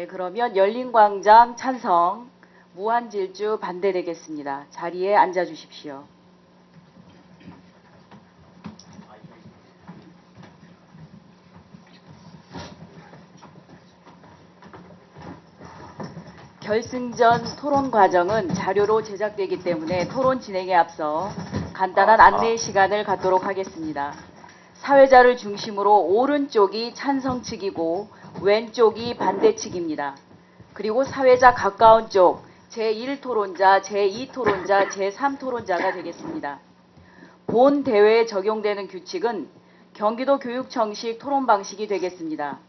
그러면 열린광장 찬성, 무한질주 반대되겠습니다. 자리에 앉아주십시오. 결승전 토론 과정은 자료로 제작되기 때문에 토론 진행에 앞서 간단한 안내 시간을 갖도록 하겠습니다. 사회자를 중심으로 오른쪽이 찬성 측이고 왼쪽이 반대 측입니다. 그리고 사회자 가까운 쪽 제1토론자, 제2토론자, 제3토론자가 되겠습니다. 본 대회에 적용되는 규칙은 경기도 교육청식 토론 방식이 되겠습니다.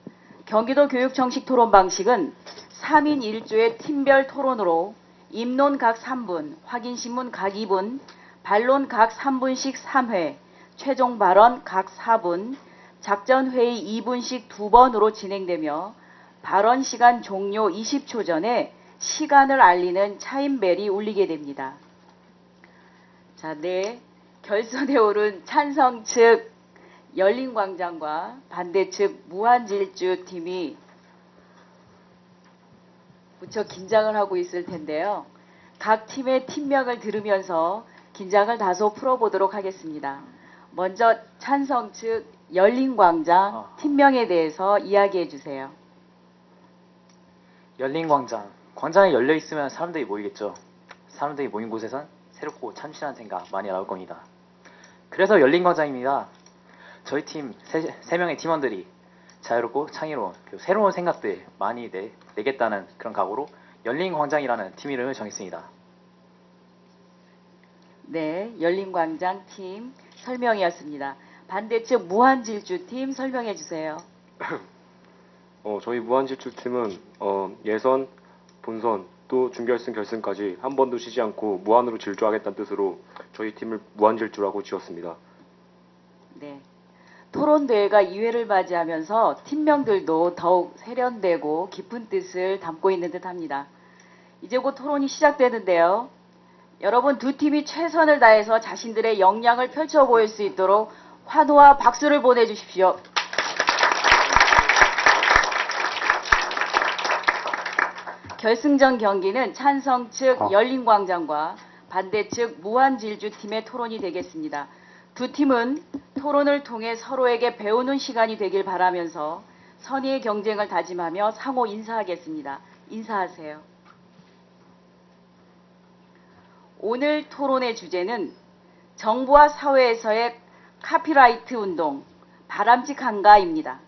경기도 교육청식 토론 방식은 3인 1조의 팀별 토론으로 입론 각 3분, 확인신문 각 2분, 반론 각 3분씩 3회, 최종 발언 각 4분, 작전회의 2분씩 2번으로 진행되며 발언 시간 종료 20초 전에 시간을 알리는 차임벨이 울리게 됩니다. 자, 네. 결선에 오른 찬성 측 열린광장과 반대 측 무한질주 팀이 무척 긴장을 하고 있을 텐데요. 각 팀의 팀명을 들으면서 긴장을 다소 풀어보도록 하겠습니다. 먼저 찬성 측 열린광장 팀명에 대해서 이야기해 주세요. 열린광장. 광장이 열려 있으면 사람들이 모이겠죠. 사람들이 모인 곳에선 새롭고 참신한 생각 많이 나올 겁니다. 그래서 열린광장입니다. 저희 팀 세 명의 팀원들이 자유롭고 창의로운 새로운 생각들 많이 내겠다는 그런 각오로 열린광장이라는 팀 이름을 정했습니다. 네, 열린광장 팀 설명이었습니다. 반대측 무한질주 팀 설명해 주세요. 저희 무한질주 팀은 예선, 본선, 또 준결승, 결승까지 한 번도 쉬지 않고 무한으로 질주하겠다는 뜻으로 저희 팀을 무한질주라고 지었습니다. 네. 토론대회가 2회를 맞이하면서 팀명들도 더욱 세련되고 깊은 뜻을 담고 있는 듯합니다. 이제 곧 토론이 시작되는데요. 여러분 두 팀이 최선을 다해서 자신들의 역량을 펼쳐 보일 수 있도록 환호와 박수를 보내주십시오. 결승전 경기는 찬성 측 열린광장과 반대 측 무한질주팀의 토론이 되겠습니다. 두 팀은 토론을 통해 서로에게 배우는 시간이 되길 바라면서 선의의 경쟁을 다짐하며 상호 인사하겠습니다. 인사하세요. 오늘 토론의 주제는 정부와 사회에서의 카피라이트 운동, 바람직한가입니다.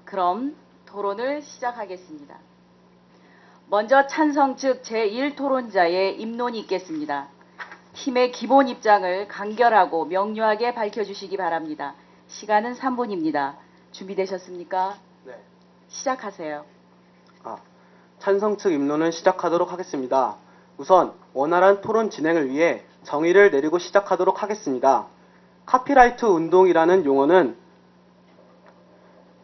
그럼 토론을 시작하겠습니다. 먼저 찬성 측 제1토론자의 입론이 있겠습니다. 팀의 기본 입장을 간결하고 명료하게 밝혀주시기 바랍니다. 시간은 3분입니다. 준비되셨습니까? 네. 시작하세요. 찬성 측 입론은 시작하도록 하겠습니다. 우선 원활한 토론 진행을 위해 정의를 내리고 시작하도록 하겠습니다. 카피라이트 운동이라는 용어는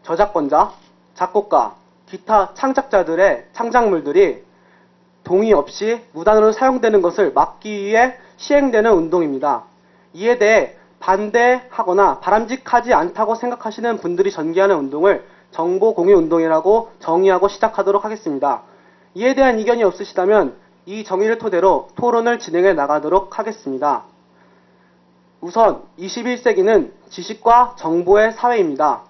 저작권자, 작곡가, 기타 창작자들의 창작물들이 동의 없이 무단으로 사용되는 것을 막기 위해 시행되는 운동입니다. 이에 대해 반대하거나 바람직하지 않다고 생각하시는 분들이 전개하는 운동을 정보 공유 운동이라고 정의하고 시작하도록 하겠습니다. 이에 대한 이견이 없으시다면 이 정의를 토대로 토론을 진행해 나가도록 하겠습니다. 우선 21세기는 지식과 정보의 사회입니다.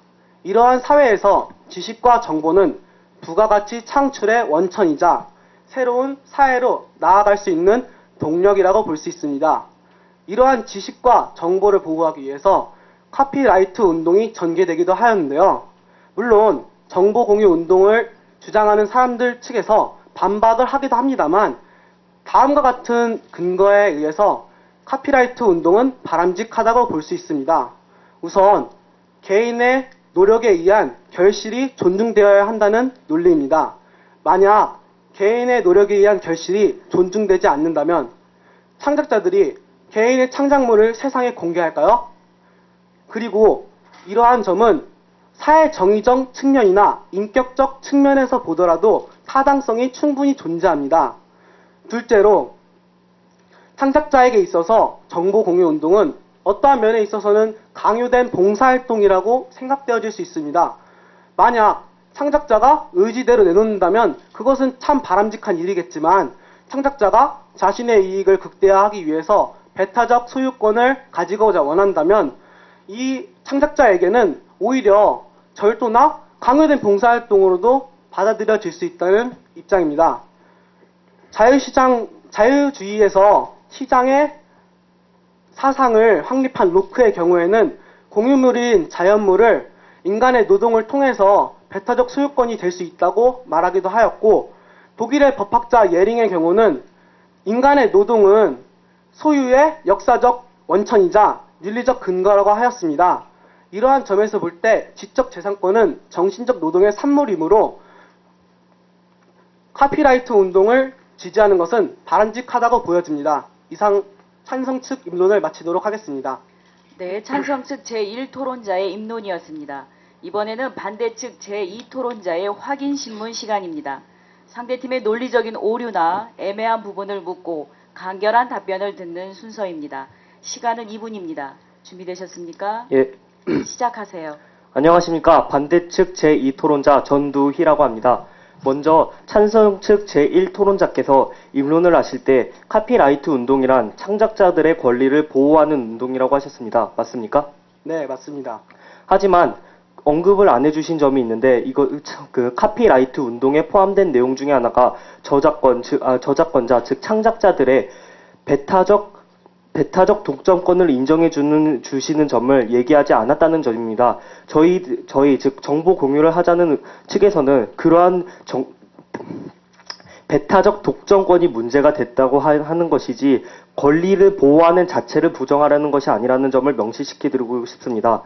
이러한 사회에서 지식과 정보는 부가가치 창출의 원천이자 새로운 사회로 나아갈 수 있는 동력이라고 볼 수 있습니다. 이러한 지식과 정보를 보호하기 위해서 카피라이트 운동이 전개되기도 하였는데요. 물론 정보 공유 운동을 주장하는 사람들 측에서 반박을 하기도 합니다만 다음과 같은 근거에 의해서 카피라이트 운동은 바람직하다고 볼 수 있습니다. 우선 개인의 노력에 의한 결실이 존중되어야 한다는 논리입니다. 만약 개인의 노력에 의한 결실이 존중되지 않는다면 창작자들이 개인의 창작물을 세상에 공개할까요? 그리고 이러한 점은 사회 정의적 측면이나 인격적 측면에서 보더라도 타당성이 충분히 존재합니다. 둘째로 창작자에게 있어서 정보 공유 운동은 어떠한 면에 있어서는 강요된 봉사활동이라고 생각되어질 수 있습니다. 만약 창작자가 의지대로 내놓는다면 그것은 참 바람직한 일이겠지만 창작자가 자신의 이익을 극대화하기 위해서 배타적 소유권을 가지고자 원한다면 이 창작자에게는 오히려 절도나 강요된 봉사활동으로도 받아들여질 수 있다는 입장입니다. 자유주의에서 시장의 사상을 확립한 로크의 경우에는 공유물인 자연물을 인간의 노동을 통해서 배타적 소유권이 될 수 있다고 말하기도 하였고, 독일의 법학자 예링의 경우는 인간의 노동은 소유의 역사적 원천이자 윤리적 근거라고 하였습니다. 이러한 점에서 볼 때 지적재산권은 정신적 노동의 산물이므로 카피라이트 운동을 지지하는 것은 바람직하다고 보여집니다. 이상 찬성 측 입론을 마치도록 하겠습니다. 네, 찬성 측 제1토론자의 입론이었습니다. 이번에는 반대 측 제2토론자의 확인 신문 시간입니다. 상대팀의 논리적인 오류나 애매한 부분을 묻고 간결한 답변을 듣는 순서입니다. 시간은 2분입니다. 준비되셨습니까? 예, 시작하세요. 안녕하십니까. 반대측 제2토론자 전두희라고 합니다. 먼저 찬성 측 제1토론자께서 입론을 하실 때 카피라이트 운동이란 창작자들의 권리를 보호하는 운동이라고 하셨습니다. 맞습니까? 네, 맞습니다. 하지만 언급을 안 해주신 점이 있는데 그 카피라이트 운동에 포함된 내용 중에 하나가 저작권자 즉 창작자들의 배타적 독점권을 인정해 주시는 점을 얘기하지 않았다는 점입니다. 저희 즉 정보 공유를 하자는 측에서는 그러한 배타적 독점권이 문제가 됐다고 하는 것이지 권리를 보호하는 자체를 부정하라는 것이 아니라는 점을 명시시켜드리고 싶습니다.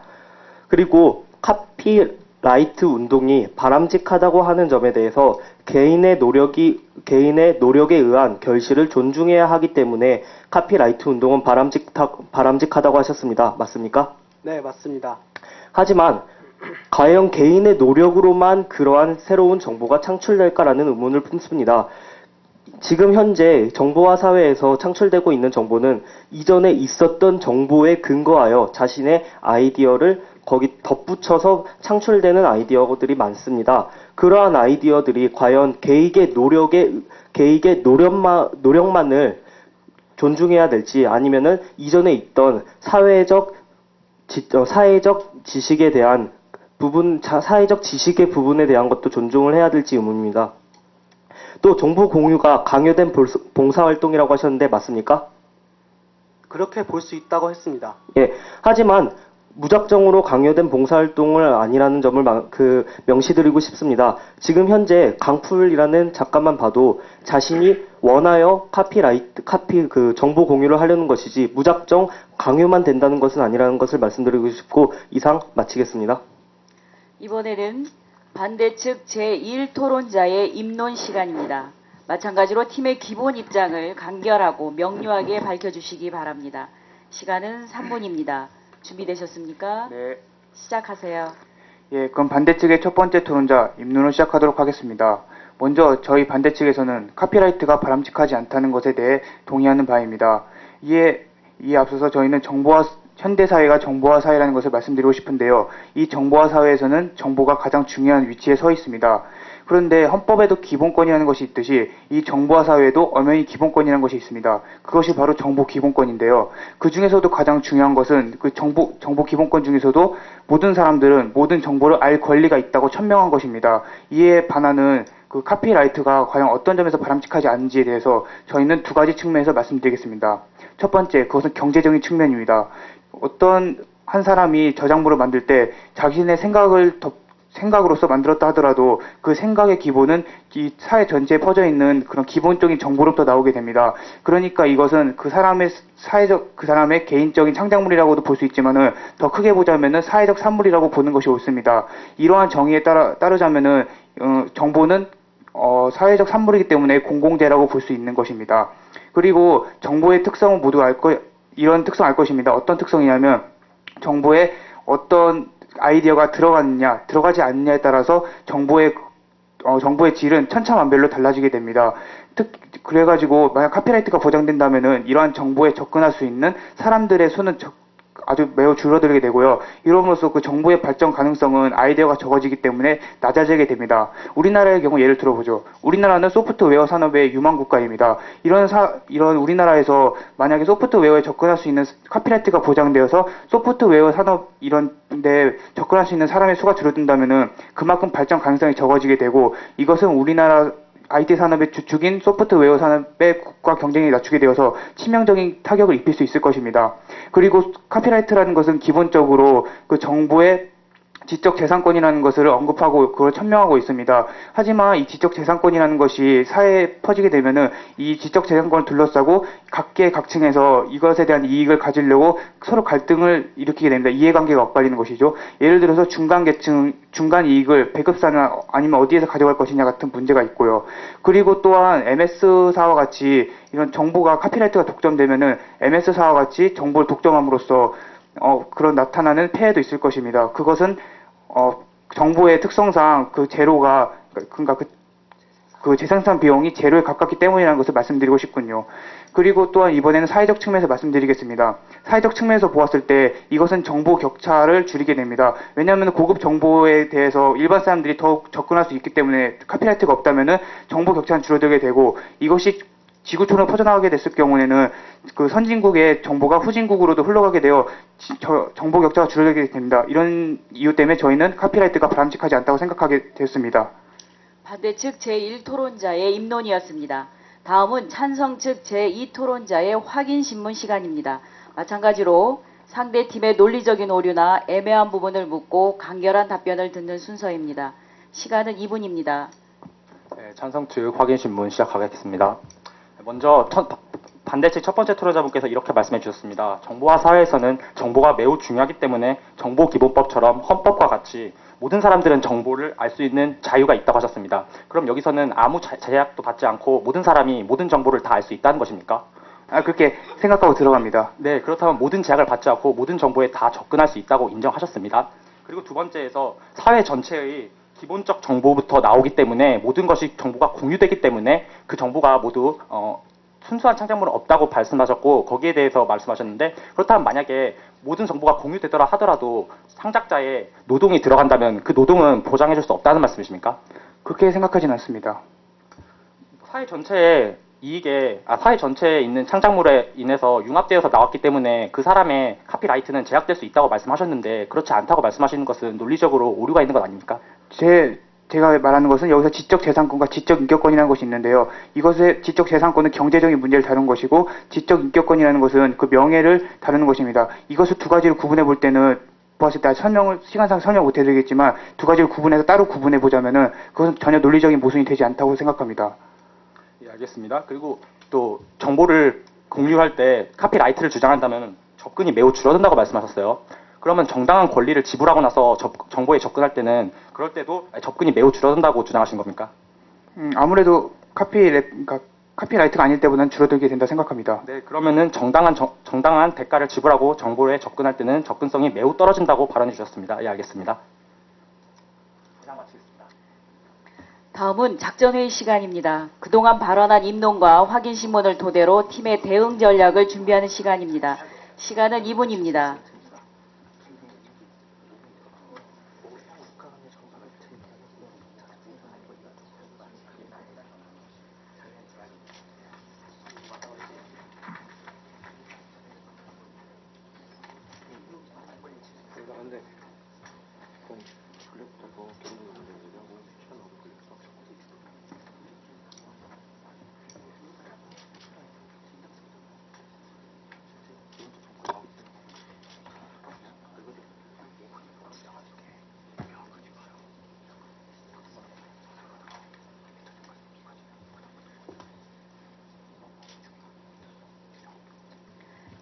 그리고 카피라이트 운동이 바람직하다고 하는 점에 대해서 개인의 노력에 의한 결실을 존중해야 하기 때문에 카피라이트 운동은 바람직하다고 하셨습니다. 맞습니까? 네, 맞습니다. 하지만 과연 개인의 노력으로만 그러한 새로운 정보가 창출될까라는 의문을 품습니다. 지금 현재 정보화 사회에서 창출되고 있는 정보는 이전에 있었던 정보에 근거하여 자신의 아이디어를 거기 덧붙여서 창출되는 아이디어들이 많습니다. 그러한 아이디어들이 과연 개인의 노력만을 존중해야 될지 아니면은 이전에 있던 사회적 지식에 대한 사회적 지식의 부분에 대한 것도 존중을 해야 될지 의문입니다. 또 정보 공유가 강요된 봉사활동이라고 하셨는데 맞습니까? 그렇게 볼 수 있다고 했습니다. 예. 하지만 무작정으로 강요된 봉사활동을 아니라는 점을 명시드리고 싶습니다. 지금 현재 강풀이라는 작가만 봐도 자신이 원하여 정보 공유를 하려는 것이지 무작정 강요만 된다는 것은 아니라는 것을 말씀드리고 싶고 이상 마치겠습니다. 이번에는 반대측 제1토론자의 입론 시간입니다. 마찬가지로 팀의 기본 입장을 간결하고 명료하게 밝혀주시기 바랍니다. 시간은 3분입니다. 준비되셨습니까? 네. 시작하세요. 예, 그럼 반대측의 첫 번째 토론자 입론을 시작하도록 하겠습니다. 먼저 저희 반대측에서는 카피라이트가 바람직하지 않다는 것에 대해 동의하는 바입니다. 이에 앞서서 저희는 현대사회가 정보화 사회라는 것을 말씀드리고 싶은데요. 이 정보화 사회에서는 정보가 가장 중요한 위치에 서 있습니다. 그런데 헌법에도 기본권이라는 것이 있듯이 이 정보화 사회에도 엄연히 기본권이라는 것이 있습니다. 그것이 바로 정보 기본권인데요. 그 중에서도 가장 중요한 것은 그 정보 기본권 중에서도 모든 사람들은 모든 정보를 알 권리가 있다고 천명한 것입니다. 이에 반하는 그 카피라이트가 과연 어떤 점에서 바람직하지 않은지에 대해서 저희는 두 가지 측면에서 말씀드리겠습니다. 첫 번째, 그것은 경제적인 측면입니다. 어떤 한 사람이 저작물을 만들 때 자신의 생각으로서 만들었다 하더라도 그 생각의 기본은 이 사회 전체에 퍼져 있는 그런 기본적인 정보로부터 나오게 됩니다. 그러니까 이것은 그 사람의 개인적인 창작물이라고도 볼 수 있지만은 더 크게 보자면은 사회적 산물이라고 보는 것이 옳습니다. 이러한 정의에 따르자면은 정보는 사회적 산물이기 때문에 공공재라고 볼 수 있는 것입니다. 그리고 정보의 특성은 모두 이런 특성 알 것입니다. 어떤 특성이냐면 정보에 어떤 아이디어가 들어갔느냐, 들어가지 않느냐에 따라서 정보의 질은 천차만별로 달라지게 됩니다. 그래가지고 만약 카피라이트가 보장된다면은 이러한 정보에 접근할 수 있는 사람들의 수는 아주 매우 줄어들게 되고요. 이로써 그 정보의 발전 가능성은 아이디어가 적어지기 때문에 낮아지게 됩니다. 우리나라의 경우 예를 들어보죠. 우리나라는 소프트웨어 산업의 유망 국가입니다. 이런 우리나라에서 만약에 소프트웨어에 접근할 수 있는 카피라이트가 보장되어서 소프트웨어 산업 이런 데 접근할 수 있는 사람의 수가 줄어든다면은 그만큼 발전 가능성이 적어지게 되고, 이것은 우리나라 IT 산업의 주축인 소프트웨어 산업의 국가 경쟁력이 낮추게 되어서 치명적인 타격을 입힐 수 있을 것입니다. 그리고 카피라이트라는 것은 기본적으로 그 정보의 지적 재산권이라는 것을 언급하고 그걸 천명하고 있습니다. 하지만 이 지적 재산권이라는 것이 사회에 퍼지게 되면은 이 지적 재산권을 둘러싸고 각계각층에서 이것에 대한 이익을 가지려고 서로 갈등을 일으키게 됩니다. 이해관계가 엇갈리는 것이죠. 예를 들어서 중간계층, 중간 이익을 배급사나 아니면 어디에서 가져갈 것이냐 같은 문제가 있고요. 그리고 또한 MS사와 같이 이런 정보가 카피라이트가 독점되면은 MS사와 같이 정보를 독점함으로써 그런 나타나는 폐해도 있을 것입니다. 그것은 정보의 특성상 그 재료가 그러니까 그 재생산 비용이 재료에 가깝기 때문이라는 것을 말씀드리고 싶군요. 그리고 또한 이번에는 사회적 측면에서 말씀드리겠습니다. 사회적 측면에서 보았을 때 이것은 정보 격차를 줄이게 됩니다. 왜냐하면 고급 정보에 대해서 일반 사람들이 더욱 접근할 수 있기 때문에 카피라이트가 없다면은 정보 격차는 줄어들게 되고, 이것이 지구촌으로 퍼져나가게 됐을 경우에는 그 선진국의 정보가 후진국으로도 흘러가게 되어 정보 격차가 줄어들게 됩니다. 이런 이유 때문에 저희는 카피라이트가 바람직하지 않다고 생각하게 되었습니다. 반대 측 제1토론자의 입론이었습니다. 다음은 찬성 측 제2토론자의 확인 신문 시간입니다. 마찬가지로 상대 팀의 논리적인 오류나 애매한 부분을 묻고 간결한 답변을 듣는 순서입니다. 시간은 2분입니다. 네, 찬성 측 확인 신문 시작하겠습니다. 먼저 반대측 첫 번째 토론자분께서 이렇게 말씀해 주셨습니다. 정보화 사회에서는 정보가 매우 중요하기 때문에 정보기본법처럼 헌법과 같이 모든 사람들은 정보를 알 수 있는 자유가 있다고 하셨습니다. 그럼 여기서는 아무 제약도 받지 않고 모든 사람이 모든 정보를 다 알 수 있다는 것입니까? 그렇게 생각하고 들어갑니다. 네, 그렇다면 모든 제약을 받지 않고 모든 정보에 다 접근할 수 있다고 인정하셨습니다. 그리고 두 번째에서 사회 전체의 기본적 정보부터 나오기 때문에 모든 것이 정보가 공유되기 때문에 그 정보가 모두 순수한 창작물은 없다고 말씀하셨고, 거기에 대해서 말씀하셨는데, 그렇다면 만약에 모든 정보가 공유되더라 하더라도 창작자의 노동이 들어간다면 그 노동은 보장해 줄 수 없다는 말씀이십니까? 그렇게 생각하지는 않습니다. 사회 전체에 사회 전체에 있는 창작물에 인해서 융합되어서 나왔기 때문에 그 사람의 카피라이트는 제약될 수 있다고 말씀하셨는데, 그렇지 않다고 말씀하시는 것은 논리적으로 오류가 있는 것 아닙니까? 제가 말하는 것은 여기서 지적 재산권과 지적 인격권이라는 것이 있는데요. 이것의 지적 재산권은 경제적인 문제를 다룬 것이고, 지적 인격권이라는 것은 그 명예를 다루는 것입니다. 이것을 두 가지를 구분해 볼 때는 보았을 때 시간상 설명 못 해드리겠지만 두 가지를 구분해서 따로 구분해 보자면은 그것은 전혀 논리적인 모순이 되지 않다고 생각합니다. 예, 알겠습니다. 그리고 또 정보를 공유할 때 카피라이트를 주장한다면 접근이 매우 줄어든다고 말씀하셨어요. 그러면 정당한 권리를 지불하고 나서 정보에 접근할 때는 그럴 때도 접근이 매우 줄어든다고 주장하신 겁니까? 아무래도 카피라이트가 아닐 때보다는 줄어들게 된다 생각합니다. 네, 그러면은 정당한 대가를 지불하고 정보에 접근할 때는 접근성이 매우 떨어진다고 발언해 주셨습니다. 예, 알겠습니다. 이상 마치겠습니다. 다음은 작전회의 시간입니다. 그동안 발언한 입론과 확인 신문을 토대로 팀의 대응 전략을 준비하는 시간입니다. 시간은 2분입니다.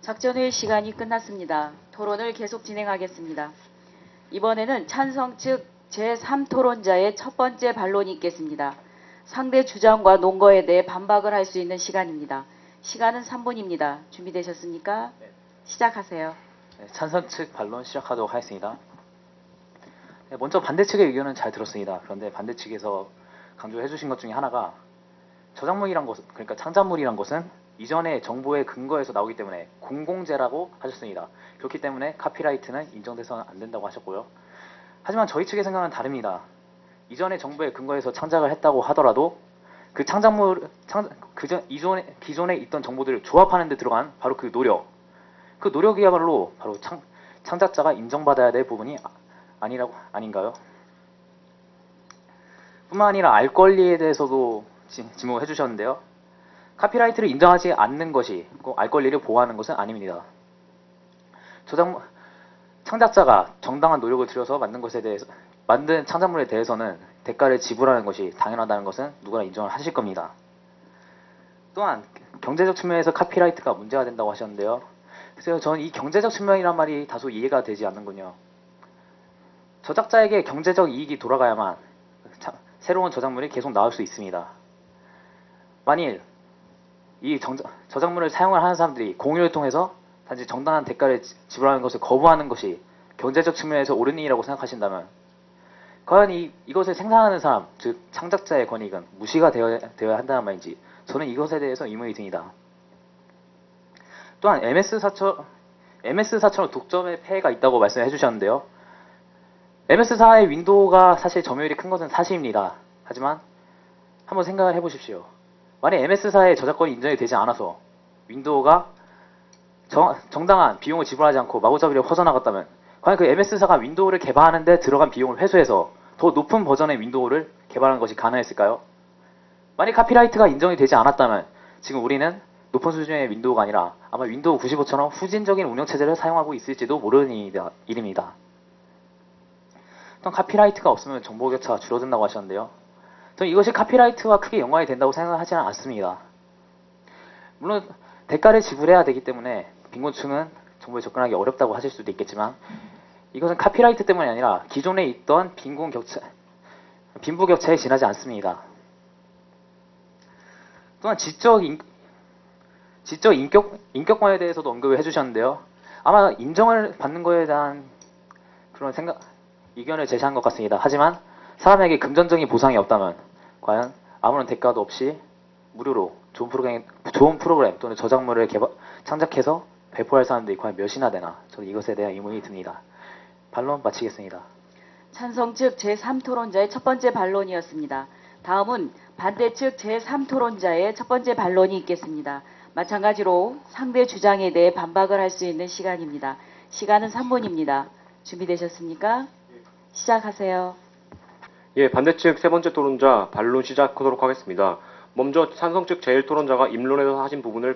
작전회의 시간이 끝났습니다. 토론을 계속 진행하겠습니다. 이번에는 찬성 측 제3토론자의 첫 번째 반론이 있겠습니다. 상대 주장과 논거에 대해 반박을 할 수 있는 시간입니다. 시간은 3분입니다. 준비되셨습니까? 네. 시작하세요. 네, 찬성 측 반론 시작하도록 하겠습니다. 네, 먼저 반대 측의 의견은 잘 들었습니다. 그런데 반대 측에서 강조해 주신 것 중에 하나가 저작물이란 것은, 그러니까 창작물이란 것은 이전의 정보의 근거에서 나오기 때문에 공공재라고 하셨습니다. 그렇기 때문에 카피라이트는 인정돼서는 안 된다고 하셨고요. 하지만 저희 측의 생각은 다릅니다. 이전의 정보의 근거에서 창작을 했다고 하더라도 그 기존에 있던 정보들을 조합하는 데 들어간 바로 그 노력이야말로 바로 창작자가 인정받아야 될 부분이 아닌가요? 뿐만 아니라 알 권리에 대해서도 지목을 해주셨는데요. 카피라이트를 인정하지 않는 것이 꼭 알 권리를 보호하는 것은 아닙니다. 창작자가 정당한 노력을 들여서 만든 창작물에 대해서는 대가를 지불하는 것이 당연하다는 것은 누구나 인정을 하실 겁니다. 또한 경제적 측면에서 카피라이트가 문제가 된다고 하셨는데요. 그래서 저는 이 경제적 측면이란 말이 다소 이해가 되지 않는군요. 저작자에게 경제적 이익이 돌아가야만 새로운 저작물이 계속 나올 수 있습니다. 만일 이 저작물을 사용을 하는 사람들이 공유를 통해서 단지 정당한 대가를 지불하는 것을 거부하는 것이 경제적 측면에서 옳은 일이라고 생각하신다면 과연 이것을 생산하는 사람, 즉 창작자의 권익은 무시가 되어야 한다는 말인지 저는 이것에 대해서 의문이 듭니다. 또한 MS사처럼 독점의 폐해가 있다고 말씀해 주셨는데요. MS사의 윈도우가 사실 점유율이 큰 것은 사실입니다. 하지만 한번 생각을 해보십시오. 만약 MS사의 저작권이 인정이 되지 않아서 윈도우가 정당한 비용을 지불하지 않고 마구잡이로 퍼져나갔다면 과연 그 MS사가 윈도우를 개발하는 데 들어간 비용을 회수해서 더 높은 버전의 윈도우를 개발하는 것이 가능했을까요? 만약 카피라이트가 인정이 되지 않았다면 지금 우리는 높은 수준의 윈도우가 아니라 아마 윈도우 95처럼 후진적인 운영체제를 사용하고 있을지도 모르는 일입니다. 또 카피라이트가 없으면 정보격차가 줄어든다고 하셨는데요. 저는 이것이 카피라이트와 크게 연관이 된다고 생각하지는 않습니다. 물론 대가를 지불해야 되기 때문에 빈곤층은 정보에 접근하기 어렵다고 하실 수도 있겠지만 이것은 카피라이트 때문이 아니라 기존에 있던 빈부격차에 지나지 않습니다. 또한 지적 인격권에 대해서도 언급을 해주셨는데요. 아마 인정을 받는 것에 대한 그런 의견을 제시한 것 같습니다. 하지만 사람에게 금전적인 보상이 없다면 과연 아무런 대가도 없이 무료로 좋은 프로그램 또는 저작물을 창작해서 배포할 사람들이 과연 몇이나 되나 저는 이것에 대한 의문이 듭니다. 반론 마치겠습니다. 찬성 측 제3토론자의 첫 번째 반론이었습니다. 다음은 반대 측 제3토론자의 첫 번째 반론이 있겠습니다. 마찬가지로 상대 주장에 대해 반박을 할 수 있는 시간입니다. 시간은 3분입니다. 준비되셨습니까? 시작하세요. 예, 반대 측 세 번째 토론자 반론 시작하도록 하겠습니다. 먼저 찬성 측 제1토론자가 입론에서 하신 부분을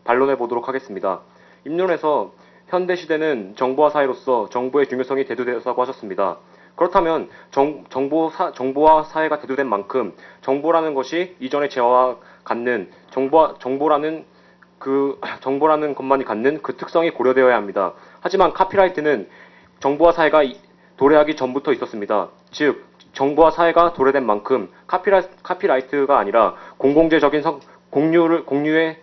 반론해 보도록 하겠습니다. 입론에서 현대 시대는 정보화 사회로서 정보의 중요성이 대두되었다고 하셨습니다. 그렇다면 정보화 사회가 대두된 만큼 정보라는 것이 이전의 재화와 갖는 정보라는 것만이 갖는 그 특성이 고려되어야 합니다. 하지만 카피라이트는 정보화 사회가 도래하기 전부터 있었습니다. 즉 정보화 사회가 도래된 만큼 카피라이트가 아니라 공공재적인 공유의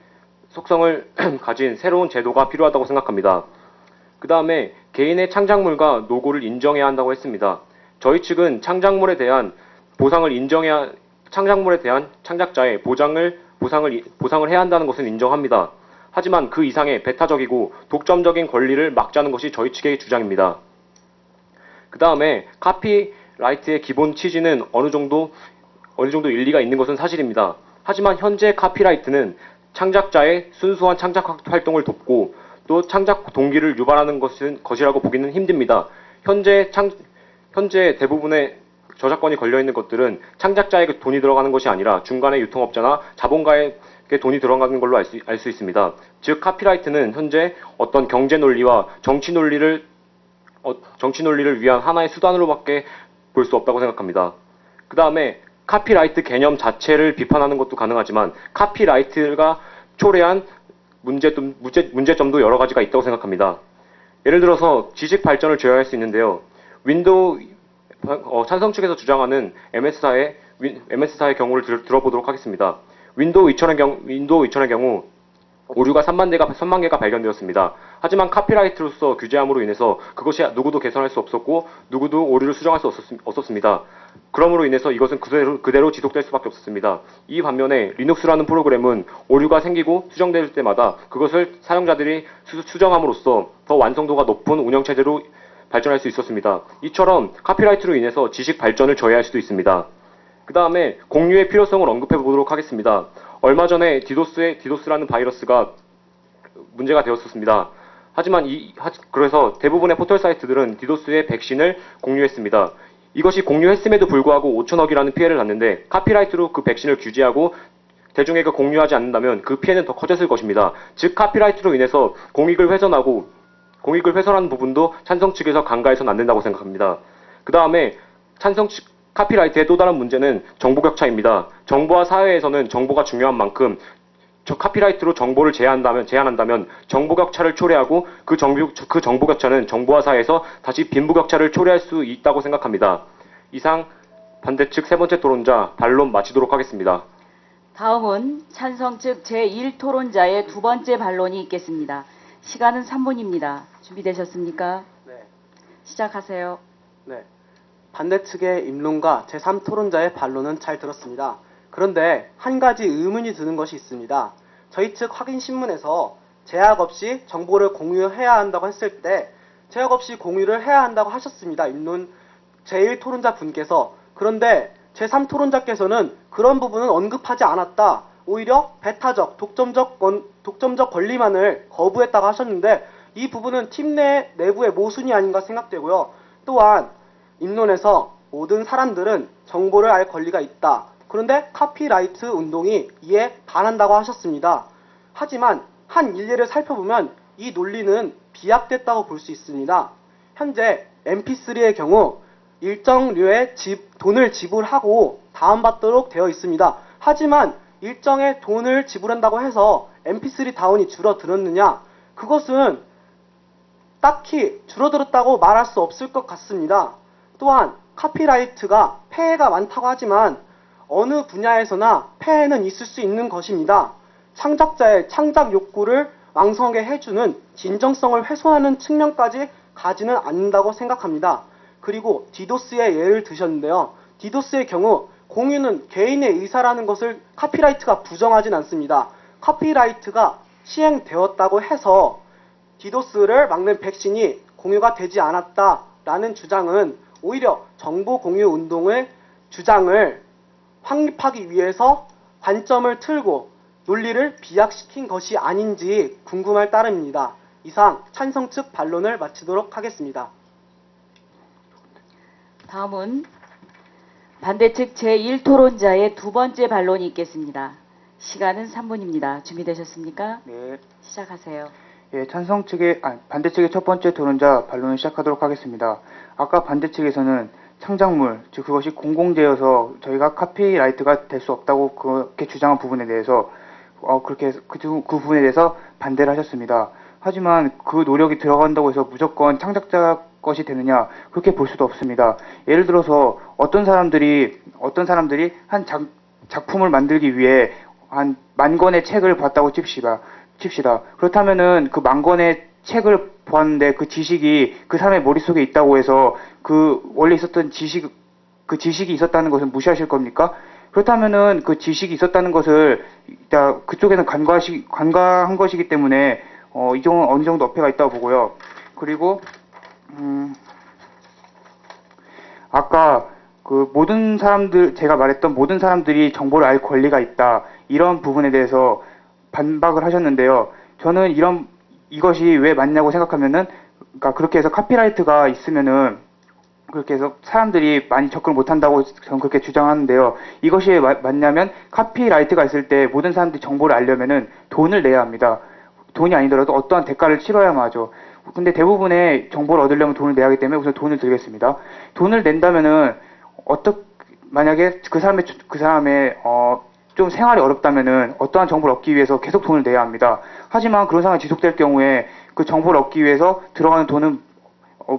속성을 가진 새로운 제도가 필요하다고 생각합니다. 그 다음에 개인의 창작물과 노고를 인정해야 한다고 했습니다. 저희 측은 창작물에 대한 창작자의 보상을 해야 한다는 것은 인정합니다. 하지만 그 이상의 배타적이고 독점적인 권리를 막자는 것이 저희 측의 주장입니다. 그 다음에 카피라이트의 기본 취지는 어느 정도 일리가 있는 것은 사실입니다. 하지만 현재 카피라이트는 창작자의 순수한 창작 활동을 돕고 또 창작 동기를 유발하는 것이라고 보기는 힘듭니다. 현재 대부분의 저작권이 걸려있는 것들은 창작자에게 돈이 들어가는 것이 아니라 중간에 유통업자나 자본가에게 돈이 들어가는 걸로 알 수 있습니다. 즉 카피라이트는 현재 어떤 경제 논리와 정치 논리를 위한 하나의 수단으로밖에 볼 수 없다고 생각합니다. 그 다음에 카피라이트 개념 자체를 비판하는 것도 가능하지만 카피라이트가 초래한 문제점도 여러 가지가 있다고 생각합니다. 예를 들어서 지식 발전을 제어할 수 있는데요. 찬성 측에서 주장하는 MS사의 경우를 들어보도록 하겠습니다. 윈도우 2000의 경우 오류가 3만 개가 발견되었습니다. 하지만 카피라이트로서 규제함으로 인해서 그것이 누구도 개선할 수 없었고 누구도 오류를 수정할 수 없었습니다. 그러므로 인해서 이것은 그대로 지속될 수밖에 없었습니다. 이 반면에 리눅스라는 프로그램은 오류가 생기고 수정될 때마다 그것을 사용자들이 수정함으로써 더 완성도가 높은 운영체제로 발전할 수 있었습니다. 이처럼 카피라이트로 인해서 지식 발전을 저해할 수도 있습니다. 그 다음에 공유의 필요성을 언급해 보도록 하겠습니다. 얼마 전에 디도스라는 바이러스가 문제가 되었었습니다. 하지만 그래서 대부분의 포털 사이트들은 디도스의 백신을 공유했습니다. 이것이 공유했음에도 불구하고 5천억이라는 피해를 났는데 카피라이트로 그 백신을 규제하고 대중에게 공유하지 않는다면 그 피해는 더 커졌을 것입니다. 즉 카피라이트로 인해서 공익을 훼손하는 부분도 찬성 측에서 간과해서는 안 된다고 생각합니다. 그 다음에 찬성 측 카피라이트의 또 다른 문제는 정보 격차입니다. 정보와 사회에서는 정보가 중요한 만큼 카피라이트로 정보를 제한한다면 정보 격차를 초래하고 그 정보 격차는 정보와 사회에서 다시 빈부 격차를 초래할 수 있다고 생각합니다. 이상 반대측 세 번째 토론자 반론 마치도록 하겠습니다. 다음은 찬성 측 제1토론자의 두 번째 반론이 있겠습니다. 시간은 3분입니다. 준비되셨습니까? 네. 시작하세요. 네. 반대측의 입론과 제3토론자의 반론은 잘 들었습니다. 그런데 한 가지 의문이 드는 것이 있습니다. 저희 측 확인 신문에서 제약 없이 정보를 공유해야 한다고 했을 때 제약 없이 공유를 해야 한다고 하셨습니다. 입론 제1토론자 분께서. 그런데 제3토론자께서는 그런 부분은 언급하지 않았다. 오히려 배타적, 독점적 권리만을 거부했다고 하셨는데 이 부분은 팀 내부의 모순이 아닌가 생각되고요. 또한 입론에서 모든 사람들은 정보를 알 권리가 있다. 그런데 카피라이트 운동이 이에 반한다고 하셨습니다. 하지만 한 일례를 살펴보면 이 논리는 비약됐다고 볼 수 있습니다. 현재 mp3의 경우 일정료의 돈을 지불하고 다운받도록 되어 있습니다. 하지만 일정의 돈을 지불한다고 해서 mp3 다운이 줄어들었느냐? 그것은 딱히 줄어들었다고 말할 수 없을 것 같습니다. 또한 카피라이트가 폐해가 많다고 하지만 어느 분야에서나 폐해는 있을 수 있는 것입니다. 창작자의 창작 욕구를 왕성하게 해주는 진정성을 훼손하는 측면까지 가지는 않는다고 생각합니다. 그리고 디도스의 예를 드셨는데요. 디도스의 경우 공유는 개인의 의사라는 것을 카피라이트가 부정하진 않습니다. 카피라이트가 시행되었다고 해서 디도스를 막는 백신이 공유가 되지 않았다라는 주장은 오히려 정보 공유 운동의 주장을 확립하기 위해서 관점을 틀고 논리를 비약시킨 것이 아닌지 궁금할 따름입니다. 이상 찬성 측 반론을 마치도록 하겠습니다. 다음은 반대측 제1토론자의 두 번째 반론이 있겠습니다. 시간은 3분입니다. 준비되셨습니까? 네. 시작하세요. 예, 반대 측의 첫 번째 토론자 반론을 시작하도록 하겠습니다. 아까 반대 측에서는 창작물, 즉 그것이 공공재여서 저희가 카피라이트가 될 수 없다고 그렇게 주장한 부분에 대해서 그 부분에 대해서 반대를 하셨습니다. 하지만 그 노력이 들어간다고 해서 무조건 창작자 것이 되느냐, 그렇게 볼 수도 없습니다. 예를 들어서 어떤 사람들이 한 작품을 만들기 위해 한 10,000권의 책을 봤다고 칩시다. 그렇다면은 그 10,000권의 책을 보았는데 그 지식이 그 사람의 머릿속에 있다고 해서 그 원래 있었던 그 지식이 있었다는 것은 무시하실 겁니까? 그렇다면은 그 지식이 있었다는 것을 그쪽에는 간과한 것이기 때문에 이 정도는 어느 정도 어폐가 있다고 보고요. 그리고 아까 제가 말했던 모든 사람들이 정보를 알 권리가 있다, 이런 부분에 대해서 반박을 하셨는데요. 저는 이것이 왜 맞냐고 생각하면은, 그러니까 그렇게 해서 카피라이트가 있으면은 그렇게 해서 사람들이 많이 접근을 못한다고 저는 그렇게 주장하는데요. 이것이 왜 맞냐면, 카피라이트가 있을 때 모든 사람들이 정보를 알려면은 돈을 내야 합니다. 돈이 아니더라도 어떠한 대가를 치러야만 하죠. 근데 대부분의 정보를 얻으려면 돈을 내야 하기 때문에 우선 돈을 들겠습니다. 돈을 낸다면은 만약에 그 사람의 좀 생활이 어렵다면은 어떠한 정보를 얻기 위해서 계속 돈을 내야 합니다. 하지만 그런 상황이 지속될 경우에 그 정보를 얻기 위해서 들어가는 돈은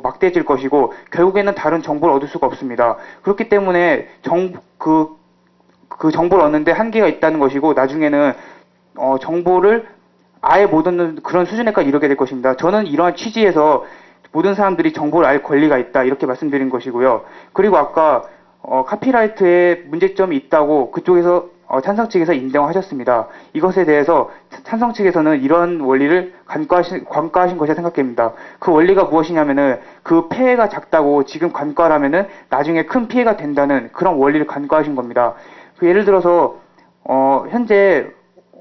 막대해질 것이고 결국에는 다른 정보를 얻을 수가 없습니다. 그렇기 때문에 그 정보를 얻는데 한계가 있다는 것이고 나중에는 정보를 아예 못 얻는 그런 수준에까지 이르게 될 것입니다. 저는 이러한 취지에서 모든 사람들이 정보를 알 권리가 있다, 이렇게 말씀드린 것이고요. 그리고 아까 카피라이트에 문제점이 있다고 그쪽에서 찬성 측에서 인정하셨습니다. 이것에 대해서 찬성 측에서는 이런 원리를 간과하신 것이라 생각됩니다. 그 원리가 무엇이냐면은 그 폐해가 작다고 지금 간과를 하면은 나중에 큰 피해가 된다는 그런 원리를 간과하신 겁니다. 그 예를 들어서 현재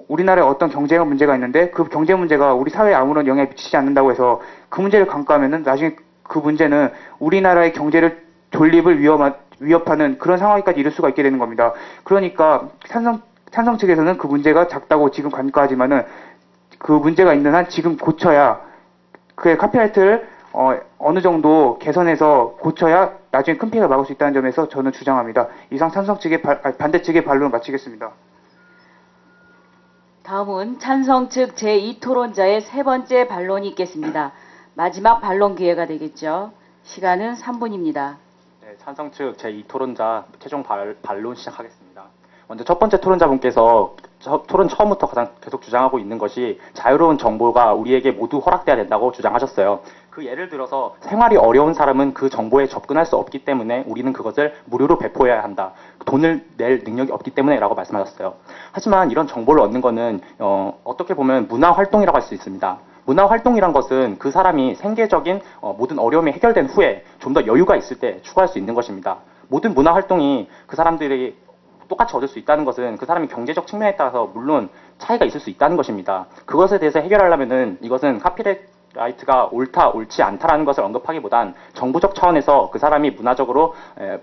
우리나라에 어떤 경제가 문제가 있는데 그 경제 문제가 우리 사회에 아무런 영향을 미치지 않는다고 해서 그 문제를 간과하면은 나중에 그 문제는 우리나라의 경제를 존립을 위협하는 그런 상황까지 이룰 수가 있게 되는 겁니다. 그러니까 찬성 측에서는 그 문제가 작다고 지금 간과하지만은 그 문제가 있는 한 지금 고쳐야 그 카피라이트를 어느 정도 개선해서 고쳐야 나중에 큰 피해가 막을 수 있다는 점에서 저는 주장합니다. 이상 찬성 측의 반대 측의 반론을 마치겠습니다. 다음은 찬성 측 제2토론자의 세 번째 반론이 있겠습니다. 마지막 반론 기회가 되겠죠. 시간은 3분입니다. 네, 찬성 측 제2토론자 최종 반론 시작하겠습니다. 먼저 첫 번째 토론자분께서 토론 처음부터 가장 계속 주장하고 있는 것이 자유로운 정보가 우리에게 모두 허락돼야 된다고 주장하셨어요. 그 예를 들어서 생활이 어려운 사람은 그 정보에 접근할 수 없기 때문에 우리는 그것을 무료로 배포해야 한다. 돈을 낼 능력이 없기 때문에 라고 말씀하셨어요. 하지만 이런 정보를 얻는 것은 어떻게 보면 문화활동이라고 할 수 있습니다. 문화활동이란 것은 그 사람이 생계적인 모든 어려움이 해결된 후에 좀 더 여유가 있을 때 추구할 수 있는 것입니다. 모든 문화활동이 그 사람들이 똑같이 얻을 수 있다는 것은 그 사람이 경제적 측면에 따라서 물론 차이가 있을 수 있다는 것입니다. 그것에 대해서 해결하려면은 이것은 카피라이트가 옳다, 옳지 않다라는 것을 언급하기보단 정부적 차원에서 그 사람이 문화적으로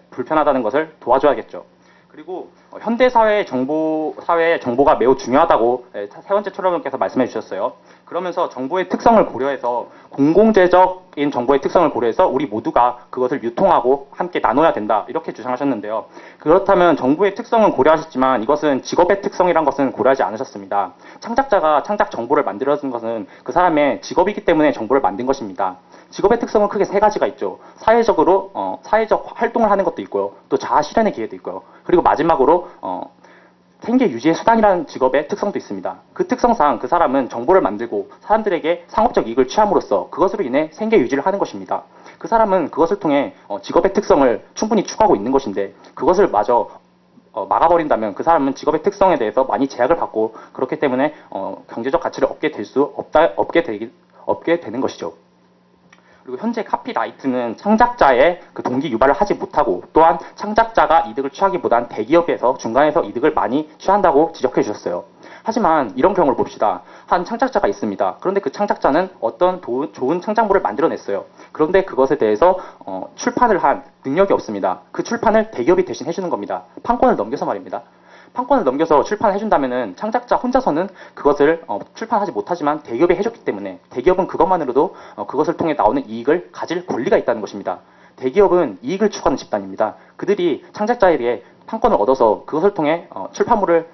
불편하다는 것을 도와줘야겠죠. 그리고 현대 사회의 정보가 매우 중요하다고 세 번째 토론분께서 말씀해 주셨어요. 그러면서 정보의 특성을 고려해서 공공재적인 정보의 특성을 고려해서 우리 모두가 그것을 유통하고 함께 나눠야 된다 이렇게 주장하셨는데요. 그렇다면 정보의 특성은 고려하셨지만 이것은 직업의 특성이란 것은 고려하지 않으셨습니다. 창작자가 창작 정보를 만들어준 것은 그 사람의 직업이기 때문에 정보를 만든 것입니다. 직업의 특성은 크게 세 가지가 있죠. 사회적 활동을 하는 것도 있고요. 또 자아 실현의 기회도 있고요. 그리고 마지막으로 생계 유지의 수단이라는 직업의 특성도 있습니다. 그 특성상 그 사람은 정보를 만들고 사람들에게 상업적 이익을 취함으로써 그것으로 인해 생계 유지를 하는 것입니다. 그 사람은 그것을 통해 직업의 특성을 충분히 추구하고 있는 것인데 그것을 마저 막아버린다면 그 사람은 직업의 특성에 대해서 많이 제약을 받고 그렇기 때문에 경제적 가치를 얻게 되는 것이죠. 그리고 현재 카피라이트는 창작자의 그 동기 유발을 하지 못하고 또한 창작자가 이득을 취하기보단 대기업에서 중간에서 이득을 많이 취한다고 지적해 주셨어요. 하지만 이런 경우를 봅시다. 한 창작자가 있습니다. 그런데 그 창작자는 어떤 좋은 창작물을 만들어냈어요. 그런데 그것에 대해서 출판을 한 능력이 없습니다. 그 출판을 대기업이 대신 해주는 겁니다. 판권을 넘겨서 말입니다. 판권을 넘겨서 출판을 해준다면은 창작자 혼자서는 그것을 출판하지 못하지만 대기업이 해줬기 때문에 대기업은 그것만으로도 그것을 통해 나오는 이익을 가질 권리가 있다는 것입니다. 대기업은 이익을 추구하는 집단입니다. 그들이 창작자에게 판권을 얻어서 그것을 통해 출판물을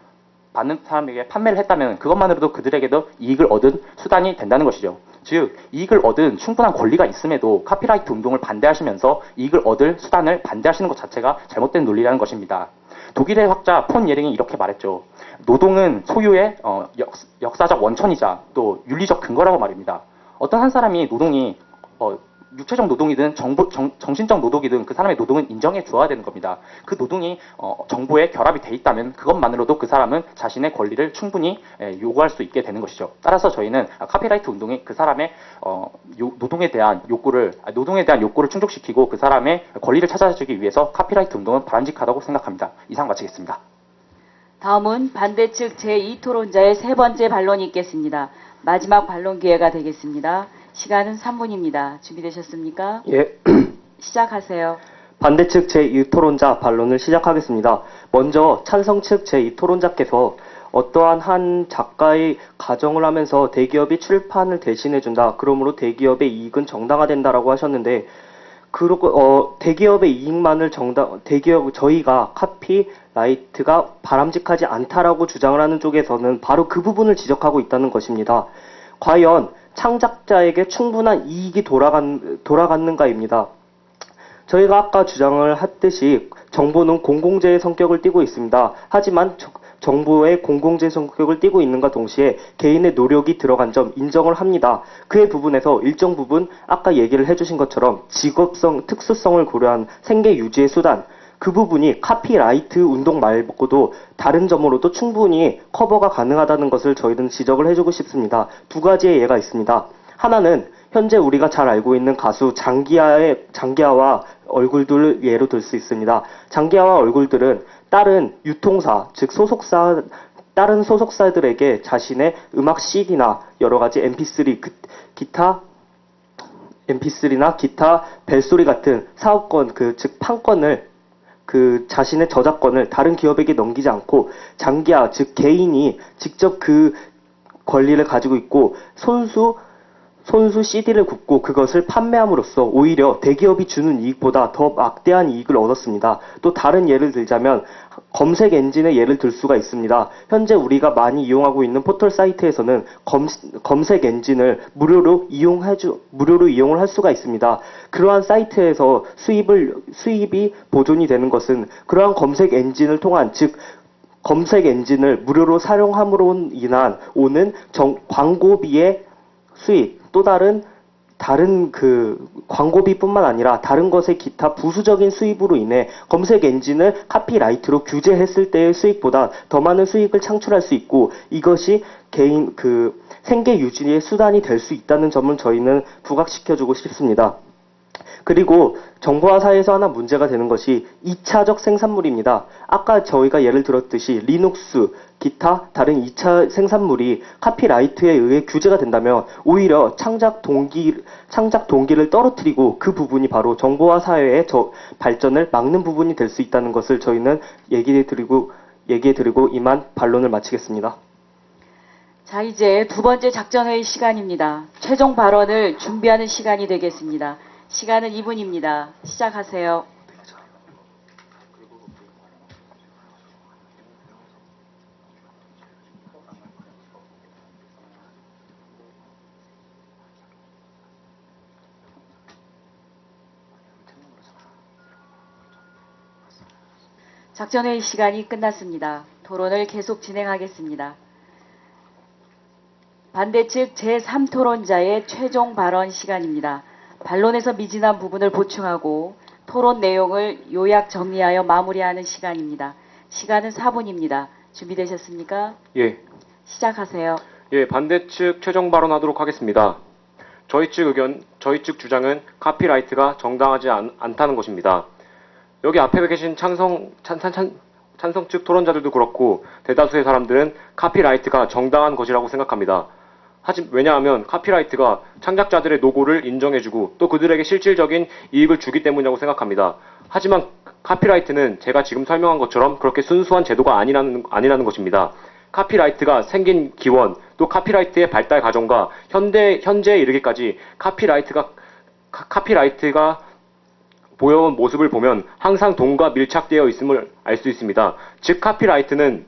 받는 사람에게 판매를 했다면 그것만으로도 그들에게도 이익을 얻은 수단이 된다는 것이죠. 즉 이익을 얻은 충분한 권리가 있음에도 카피라이트 운동을 반대하시면서 이익을 얻을 수단을 반대하시는 것 자체가 잘못된 논리라는 것입니다. 독일의 학자 폰 예링이 이렇게 말했죠. 노동은 소유의 역사적 원천이자 또 윤리적 근거라고 말입니다. 어떤 한 사람이 노동이 육체적 노동이든 정신적 노동이든 그 사람의 노동은 인정해 주어야 되는 겁니다. 그 노동이 정보에 결합이 돼 있다면 그것만으로도 그 사람은 자신의 권리를 충분히 요구할 수 있게 되는 것이죠. 따라서 저희는 카피라이트 운동이 그 사람의 노동에 대한 욕구를 충족시키고 그 사람의 권리를 찾아주기 위해서 카피라이트 운동은 바람직하다고 생각합니다. 이상 마치겠습니다. 다음은 반대측 제2토론자의 세 번째 반론이 있겠습니다. 마지막 반론 기회가 되겠습니다. 시간은 3분입니다. 준비되셨습니까? 예. 시작하세요. 반대측 제2토론자 반론을 시작하겠습니다. 먼저 찬성 측 제2토론자께서 어떠한 한 작가의 가정을 하면서 대기업이 출판을 대신해준다. 그러므로 대기업의 이익은 정당화된다라고 하셨는데, 대기업의 이익만을 저희가 카피라이트가 바람직하지 않다라고 주장을 하는 쪽에서는 바로 그 부분을 지적하고 있다는 것입니다. 과연 창작자에게 충분한 이익이 돌아갔는가입니다. 저희가 아까 주장을 했듯이 정보는 공공재의 성격을 띠고 있습니다. 하지만 정보의 공공재 성격을 띠고 있는가 동시에 개인의 노력이 들어간 점 인정을 합니다. 그의 부분에서 일정 부분 아까 얘기를 해주신 것처럼 직업성, 특수성을 고려한 생계 유지의 수단, 그 부분이 카피라이트 운동 말고도 다른 점으로도 충분히 커버가 가능하다는 것을 저희는 지적을 해주고 싶습니다. 두 가지의 예가 있습니다. 하나는 현재 우리가 잘 알고 있는 가수 장기하와 얼굴들을 예로 들 수 있습니다. 장기하와 얼굴들은 다른 유통사, 즉 다른 소속사들에게 자신의 음악 CD나 여러 가지 MP3나 기타 벨소리 같은 사업권, 즉 판권을 자신의 저작권을 다른 기업에게 넘기지 않고 장기하, 즉 개인이 직접 그 권리를 가지고 있고 손수 CD를 굽고 그것을 판매함으로써 오히려 대기업이 주는 이익보다 더 막대한 이익을 얻었습니다. 또 다른 예를 들자면 검색 엔진의 예를 들 수가 있습니다. 현재 우리가 많이 이용하고 있는 포털 사이트에서는 검색 엔진을 무료로 이용을 할 수가 있습니다. 그러한 사이트에서 수입이 보존이 되는 것은 그러한 검색 엔진을 통한, 즉 검색 엔진을 무료로 사용함으로 인한 오는 광고비의 수입, 또 다른 광고비뿐만 아니라 다른 것의 기타 부수적인 수입으로 인해 검색 엔진을 카피라이트로 규제했을 때의 수익보다 더 많은 수익을 창출할 수 있고, 이것이 개인 생계 유지의 수단이 될 수 있다는 점을 저희는 부각시켜주고 싶습니다. 그리고 정보화 사회에서 하나 문제가 되는 것이 2차적 생산물입니다. 아까 저희가 예를 들었듯이 리눅스, 기타 다른 2차 생산물이 카피라이트에 의해 규제가 된다면 오히려 창작 동기를 떨어뜨리고 그 부분이 바로 정보화 사회의 발전을 막는 부분이 될 수 있다는 것을 저희는 얘기해드리고 이만 반론을 마치겠습니다. 자, 이제 두 번째 작전회의 시간입니다. 최종 발언을 준비하는 시간이 되겠습니다. 시간은 2분입니다. 시작하세요. 작전회의 시간이 끝났습니다. 토론을 계속 진행하겠습니다. 반대측 제3토론자의 최종 발언 시간입니다. 반론에서 미진한 부분을 보충하고 토론 내용을 요약 정리하여 마무리하는 시간입니다. 시간은 4분입니다. 준비되셨습니까? 예. 시작하세요. 예, 반대측 최종 발언하도록 하겠습니다. 저희 측 주장은 카피라이트가 정당하지 않다는 것입니다. 여기 앞에 계신 찬성 측 토론자들도 그렇고 대다수의 사람들은 카피라이트가 정당한 것이라고 생각합니다. 왜냐하면 카피라이트가 창작자들의 노고를 인정해주고 또 그들에게 실질적인 이익을 주기 때문이라고 생각합니다. 하지만 카피라이트는 제가 지금 설명한 것처럼 그렇게 순수한 제도가 아니라는 것입니다. 카피라이트가 생긴 기원, 또 카피라이트의 발달 과정과 현재에 이르기까지 카피라이트가 보여온 모습을 보면 항상 돈과 밀착되어 있음을 알 수 있습니다. 즉 카피라이트는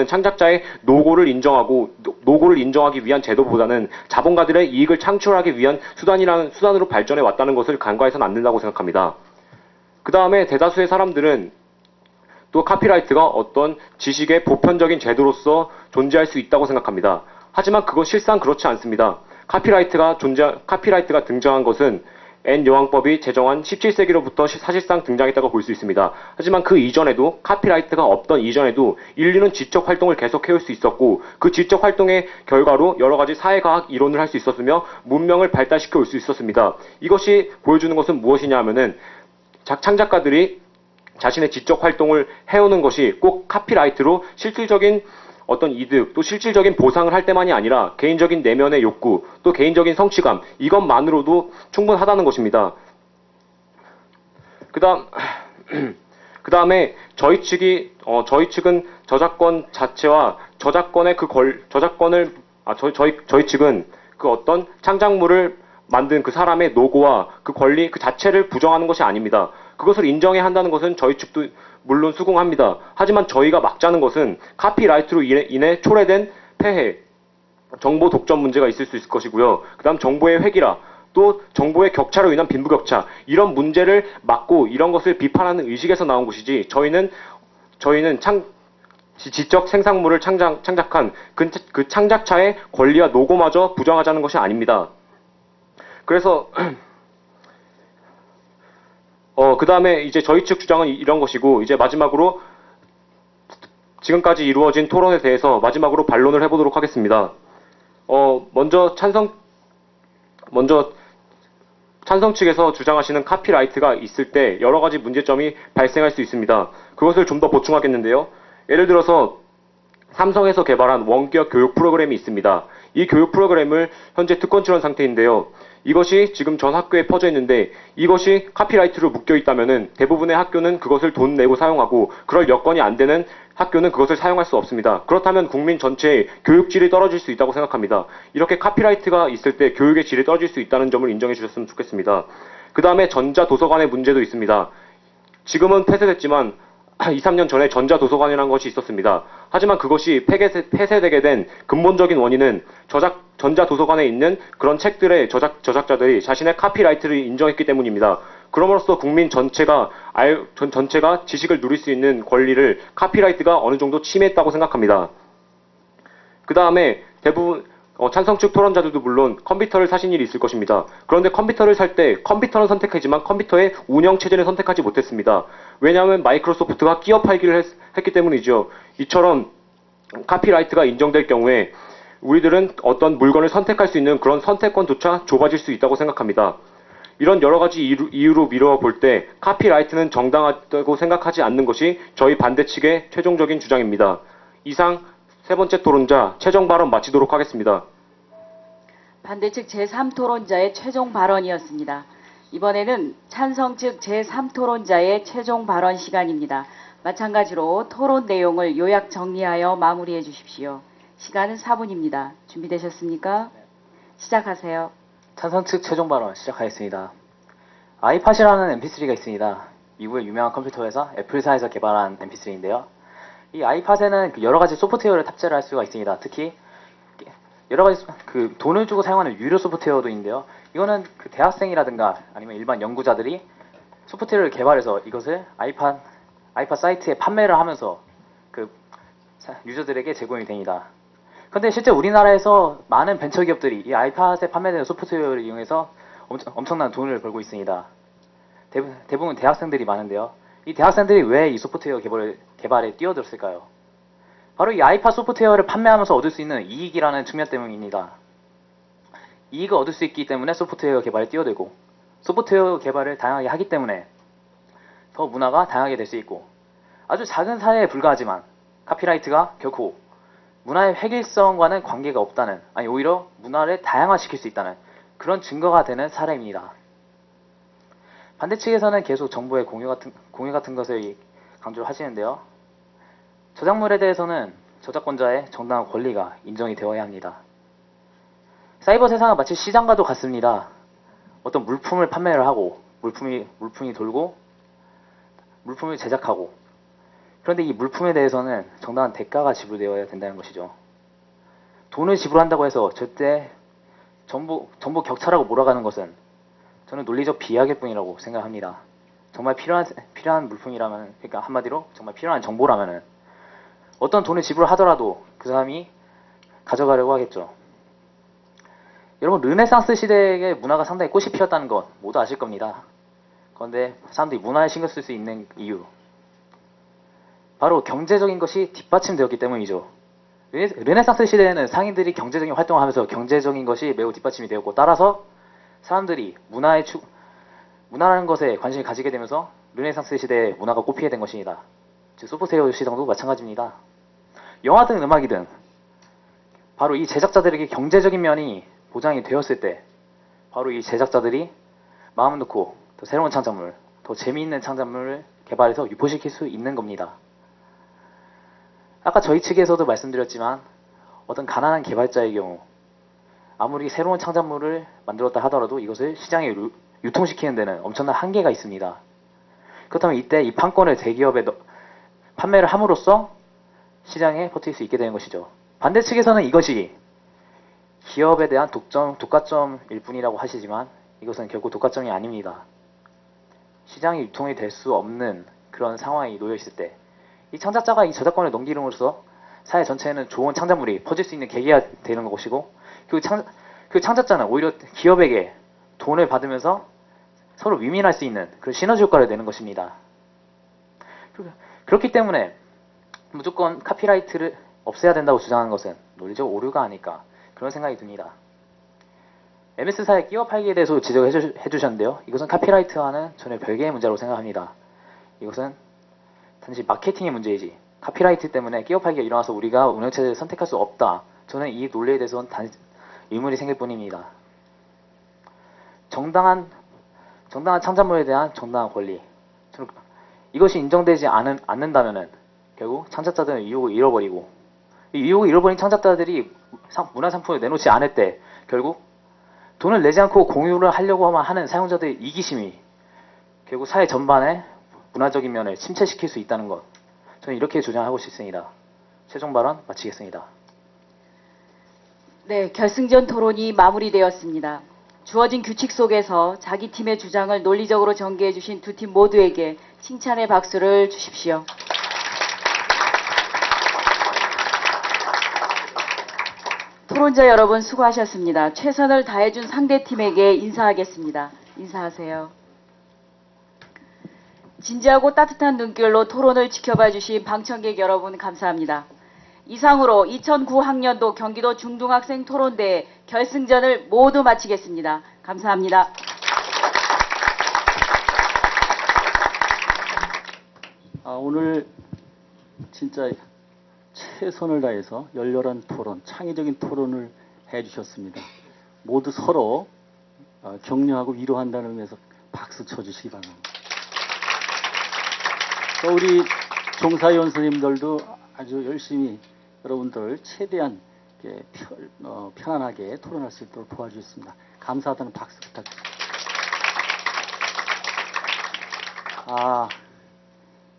창작자의 노고를 인정하기 위한 제도보다는 자본가들의 이익을 창출하기 위한 수단으로 발전해 왔다는 것을 간과해서는 안 된다고 생각합니다. 그 다음에 대다수의 사람들은 또 카피라이트가 어떤 지식의 보편적인 제도로서 존재할 수 있다고 생각합니다. 하지만 그건 실상 그렇지 않습니다. 카피라이트가 등장한 것은 N여왕법이 제정한 17세기로부터 사실상 등장했다고 볼 수 있습니다. 하지만 그 이전에도 카피라이트가 없던 이전에도 인류는 지적 활동을 계속해올 수 있었고 그 지적 활동의 결과로 여러 가지 사회과학 이론을 할 수 있었으며 문명을 발달시켜 올 수 있었습니다. 이것이 보여주는 것은 무엇이냐 하면은 창작가들이 자신의 지적 활동을 해오는 것이 꼭 카피라이트로 실질적인 어떤 이득, 또 실질적인 보상을 할 때만이 아니라 개인적인 내면의 욕구, 또 개인적인 성취감, 이것만으로도 충분하다는 것입니다. 그 다음에 저희 측은 저작권 자체와 저작권의 저희 측은 그 어떤 창작물을 만든 그 사람의 노고와 그 권리 그 자체를 부정하는 것이 아닙니다. 그것을 인정해야 한다는 것은 저희 측도 물론 수긍합니다. 하지만 저희가 막자는 것은 카피라이트로 인해 초래된 폐해, 정보 독점 문제가 있을 수 있을 것이고요. 그 다음 정보의 획일화, 또 정보의 격차로 인한 빈부격차, 이런 문제를 막고 이런 것을 비판하는 의식에서 나온 것이지 저희는 지적 생산물을 창작한 그 창작자의 권리와 노고마저 부정하자는 것이 아닙니다. 그래서 그 다음에 이제 저희 측 주장은 이런 것이고, 이제 마지막으로 지금까지 이루어진 토론에 대해서 마지막으로 반론을 해보도록 하겠습니다. 먼저 찬성 측에서 주장하시는 카피라이트가 있을 때 여러 가지 문제점이 발생할 수 있습니다. 그것을 좀 더 보충하겠는데요. 예를 들어서 삼성에서 개발한 원격 교육 프로그램이 있습니다. 이 교육 프로그램을 현재 특권 지원 상태인데요. 이것이 지금 전 학교에 퍼져 있는데 이것이 카피라이트로 묶여 있다면은 대부분의 학교는 그것을 돈 내고 사용하고 그럴 여건이 안 되는 학교는 그것을 사용할 수 없습니다. 그렇다면 국민 전체의 교육질이 떨어질 수 있다고 생각합니다. 이렇게 카피라이트가 있을 때 교육의 질이 떨어질 수 있다는 점을 인정해 주셨으면 좋겠습니다. 그 다음에 전자도서관의 문제도 있습니다. 지금은 폐쇄됐지만 2, 3년 전에 전자도서관이라는 것이 있었습니다. 하지만 그것이 폐쇄되게 된 근본적인 원인은 전자도서관에 있는 그런 책들의 저작자들이 자신의 카피라이트를 인정했기 때문입니다. 그럼으로써 국민 전체가 지식을 누릴 수 있는 권리를 카피라이트가 어느 정도 침해했다고 생각합니다. 그 다음에 대부분 찬성 측 토론자들도 물론 컴퓨터를 사신 일이 있을 것입니다. 그런데 컴퓨터를 살 때 컴퓨터는 선택하지만 컴퓨터의 운영 체제를 선택하지 못했습니다. 왜냐하면 마이크로소프트가 끼어 팔기를 했기 때문이죠. 이처럼 카피라이트가 인정될 경우에 우리들은 어떤 물건을 선택할 수 있는 그런 선택권조차 좁아질 수 있다고 생각합니다. 이런 여러 가지 이유로 미루어 볼 때 카피라이트는 정당하다고 생각하지 않는 것이 저희 반대 측의 최종적인 주장입니다. 이상 세 번째 토론자 최종 발언 마치도록 하겠습니다. 반대 측 제3토론자의 최종 발언이었습니다. 이번에는 찬성 측 제3토론자의 최종 발언 시간입니다. 마찬가지로 토론 내용을 요약 정리하여 마무리해 주십시오. 시간은 4분입니다. 준비되셨습니까? 시작하세요. 찬성 측 최종 발언 시작하겠습니다. 아이팟이라는 mp3가 있습니다. 미국의 유명한 컴퓨터 회사 애플사에서 개발한 mp3인데요. 이 아이팟에는 여러 가지 소프트웨어를 탑재를 할 수가 있습니다. 특히 여러 가지 돈을 주고 사용하는 유료 소프트웨어도 있는데요. 이거는 대학생이라든가 아니면 일반 연구자들이 소프트웨어를 개발해서 이것을 아이팟 사이트에 판매를 하면서 유저들에게 제공이 됩니다. 그런데 실제 우리나라에서 많은 벤처기업들이 이 아이팟에 판매되는 소프트웨어를 이용해서 엄청난 돈을 벌고 있습니다. 대부분 대학생들이 많은데요. 이 대학생들이 왜 이 소프트웨어 개발에 뛰어들었을까요? 바로 이 아이팟 소프트웨어를 판매하면서 얻을 수 있는 이익이라는 측면 때문입니다. 이익을 얻을 수 있기 때문에 소프트웨어 개발에 뛰어들고 소프트웨어 개발을 다양하게 하기 때문에 더 문화가 다양하게 될 수 있고 아주 작은 사례에 불과하지만 카피라이트가 결코 문화의 획일성과는 관계가 없다는, 아니 오히려 문화를 다양화시킬 수 있다는 그런 증거가 되는 사례입니다. 반대 측에서는 계속 정보의 공유 같은 것을 강조를 하시는데요. 저작물에 대해서는 저작권자의 정당한 권리가 인정이 되어야 합니다. 사이버 세상은 마치 시장과도 같습니다. 어떤 물품을 판매를 하고 물품이 돌고 물품을 제작하고, 그런데 이 물품에 대해서는 정당한 대가가 지불되어야 된다는 것이죠. 돈을 지불한다고 해서 절대 정보 격차라고 몰아가는 것은 저는 논리적 비약일 뿐이라고 생각합니다. 정말 필요한 물품이라면, 그러니까 한마디로 정말 필요한 정보라면은 어떤 돈을 지불하더라도 그 사람이 가져가려고 하겠죠. 여러분, 르네상스 시대의 문화가 상당히 꽃이 피었다는 것 모두 아실 겁니다. 그런데 사람들이 문화에 신경 쓸 수 있는 이유, 바로 경제적인 것이 뒷받침되었기 때문이죠. 르네상스 시대에는 상인들이 경제적인 활동을 하면서 경제적인 것이 매우 뒷받침이 되었고, 따라서 사람들이 문화라는 것에 관심을 가지게 되면서 르네상스 시대에 문화가 꽃피게 된 것입니다. 즉 소프트웨어 시장도 마찬가지입니다. 영화든 음악이든 바로 이 제작자들에게 경제적인 면이 보장이 되었을 때 바로 이 제작자들이 마음을 놓고 더 새로운 창작물, 더 재미있는 창작물을 개발해서 유포시킬 수 있는 겁니다. 아까 저희 측에서도 말씀드렸지만 어떤 가난한 개발자의 경우 아무리 새로운 창작물을 만들었다 하더라도 이것을 시장에 유통시키는 데는 엄청난 한계가 있습니다. 그렇다면 이때 이 판권을 대기업에 판매를 함으로써 시장에 퍼뜨릴 수 있게 되는 것이죠. 반대 측에서는 이것이 기업에 대한 독과점일 뿐이라고 하시지만 이것은 결코 독과점이 아닙니다. 시장이 유통이 될 수 없는 그런 상황이 놓여 있을 때 이 창작자가 이 저작권을 넘김으로써 사회 전체에는 좋은 창작물이 퍼질 수 있는 계기가 되는 것이고, 그 창작자는 오히려 기업에게 돈을 받으면서 서로 위민할 수 있는 그런 시너지 효과를 내는 것입니다. 그렇기 때문에 무조건 카피라이트를 없애야 된다고 주장하는 것은 논리적 오류가 아닐까 그런 생각이 듭니다. MS사의 끼워 팔기에 대해서 지적해 주셨는데요. 이것은 카피라이트와는 전혀 별개의 문제라고 생각합니다. 이것은 단지 마케팅의 문제이지 카피라이트 때문에 끼워 팔기가 일어나서 우리가 운영체제를 선택할 수 없다. 저는 이 논리에 대해서는 의문이 생길 뿐입니다. 정당한 창작물에 대한 정당한 권리. 이것이 인정되지 않는다면은 결국 창작자들은 의욕을 잃어버리고 이 의욕을 잃어버린 창작자들이 문화상품을 내놓지 않을 때 결국 돈을 내지 않고 공유를 하려고만 하는 사용자들의 이기심이 결국 사회 전반의 문화적인 면을 침체시킬 수 있다는 것. 저는 이렇게 주장하고 싶습니다. 최종 발언 마치겠습니다. 네, 결승전 토론이 마무리되었습니다. 주어진 규칙 속에서 자기 팀의 주장을 논리적으로 전개해 주신 두 팀 모두에게 칭찬의 박수를 주십시오. 토론자 여러분 수고하셨습니다. 최선을 다해준 상대팀에게 인사하겠습니다. 인사하세요. 진지하고 따뜻한 눈길로 토론을 지켜봐 주신 방청객 여러분 감사합니다. 이상으로 2009 학년도 경기도 중등학생 토론대회 결승전을 모두 마치겠습니다. 감사합니다. 오늘 진짜 최선을 다해서 열렬한 토론, 창의적인 토론을 해주셨습니다. 모두 서로 격려하고 위로한다는 의미에서 박수 쳐주시기 바랍니다. 또 우리 종사위원 선생님들도 아주 열심히 여러분들 최대한 편안하게 토론할 수 있도록 도와주셨습니다. 감사하다는 박수 부탁드립니다.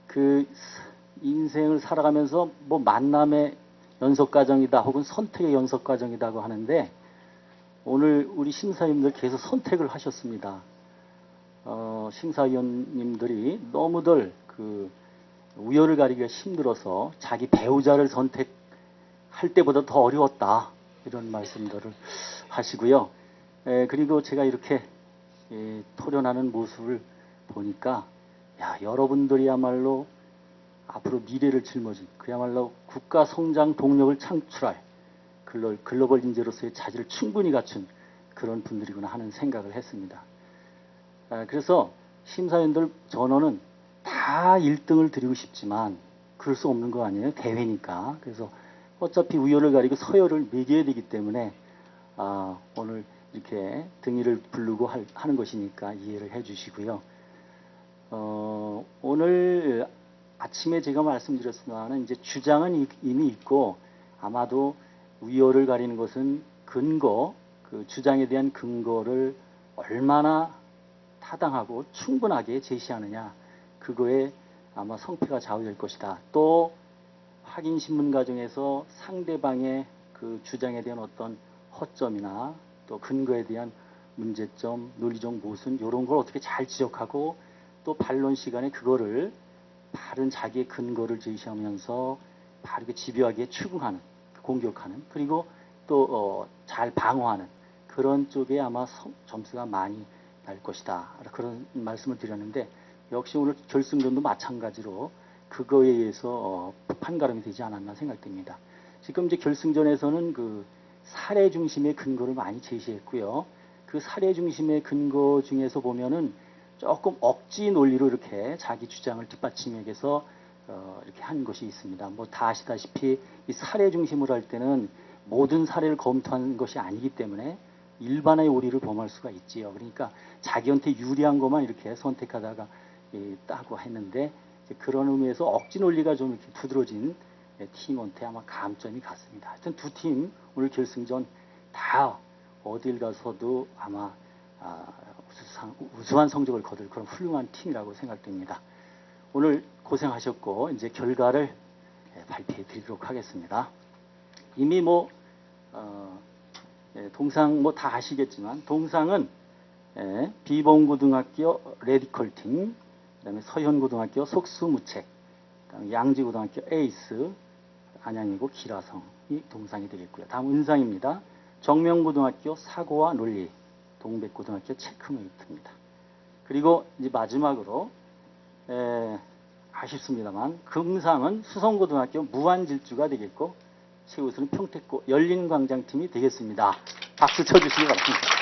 그 인생을 살아가면서 뭐 만남의 연속 과정이다 혹은 선택의 연속 과정이라고 하는데 오늘 우리 심사위원님들 계속 선택을 하셨습니다. 심사위원님들이 너무들 그 우열을 가리기가 힘들어서 자기 배우자를 선택할 때보다 더 어려웠다 이런 말씀들을 하시고요. 그리고 제가 이렇게 토론하는 모습을 보니까 야, 여러분들이야말로 앞으로 미래를 짊어진 그야말로 국가 성장 동력을 창출할 글로벌 인재로서의 자질을 충분히 갖춘 그런 분들이구나 하는 생각을 했습니다. 그래서 심사위원들 전원은 다 1등을 드리고 싶지만 그럴 수 없는 거 아니에요. 대회니까. 그래서 어차피 우열을 가리고 서열을 매겨야 되기 때문에 오늘 이렇게 등위를 부르고 하는 것이니까 이해를 해 주시고요. 오늘 아침에 제가 말씀드렸지만 이제 주장은 이미 있고 아마도 우열을 가리는 것은 근거, 그 주장에 대한 근거를 얼마나 타당하고 충분하게 제시하느냐 그거에 아마 성패가 좌우될 것이다. 또 확인 신문 과정에서 상대방의 그 주장에 대한 어떤 허점이나 또 근거에 대한 문제점, 논리적 모순 이런 걸 어떻게 잘 지적하고 또 반론 시간에 그거를 바른 자기의 근거를 제시하면서 바르게 집요하게 추궁하는, 공격하는 그리고 또 잘 방어하는 그런 쪽에 아마 점수가 많이 날 것이다. 그런 말씀을 드렸는데 역시 오늘 결승전도 마찬가지로 그거에 의해서 판가름이 되지 않았나 생각됩니다. 지금 이제 결승전에서는 그 사례 중심의 근거를 많이 제시했고요. 그 사례 중심의 근거 중에서 보면은 조금 억지 논리로 이렇게 자기 주장을 뒷받침하기 위해서 이렇게 한 것이 있습니다. 뭐 다 아시다시피 이 사례 중심으로 할 때는 모든 사례를 검토하는 것이 아니기 때문에 일반의 오리를 범할 수가 있지요. 그러니까 자기한테 유리한 것만 이렇게 선택하다가 따고 했는데 그런 의미에서 억지 논리가 좀 이렇게 두드러진 팀한테 아마 감점이 갔습니다. 하여튼 두 팀 오늘 결승전 다 어딜 가서도 아마 우수한 성적을 거둘 그런 훌륭한 팀이라고 생각됩니다. 오늘 고생하셨고 이제 결과를 발표해 드리도록 하겠습니다. 이미 동상 뭐 다 아시겠지만 동상은 비봉고등학교 레디컬팅, 그다음에 서현고등학교 속수무책, 그다음에 양지고등학교 에이스, 안양이고 기라성이 동상이 되겠고요. 다음 은상입니다. 정명고등학교 사고와 논리, 동백고등학교 체크메이트입니다. 그리고 이제 마지막으로 아쉽습니다만 금상은 수성고등학교 무한질주가 되겠고 최우수는 평택고 열린광장팀이 되겠습니다. 박수 쳐주시기 바랍니다.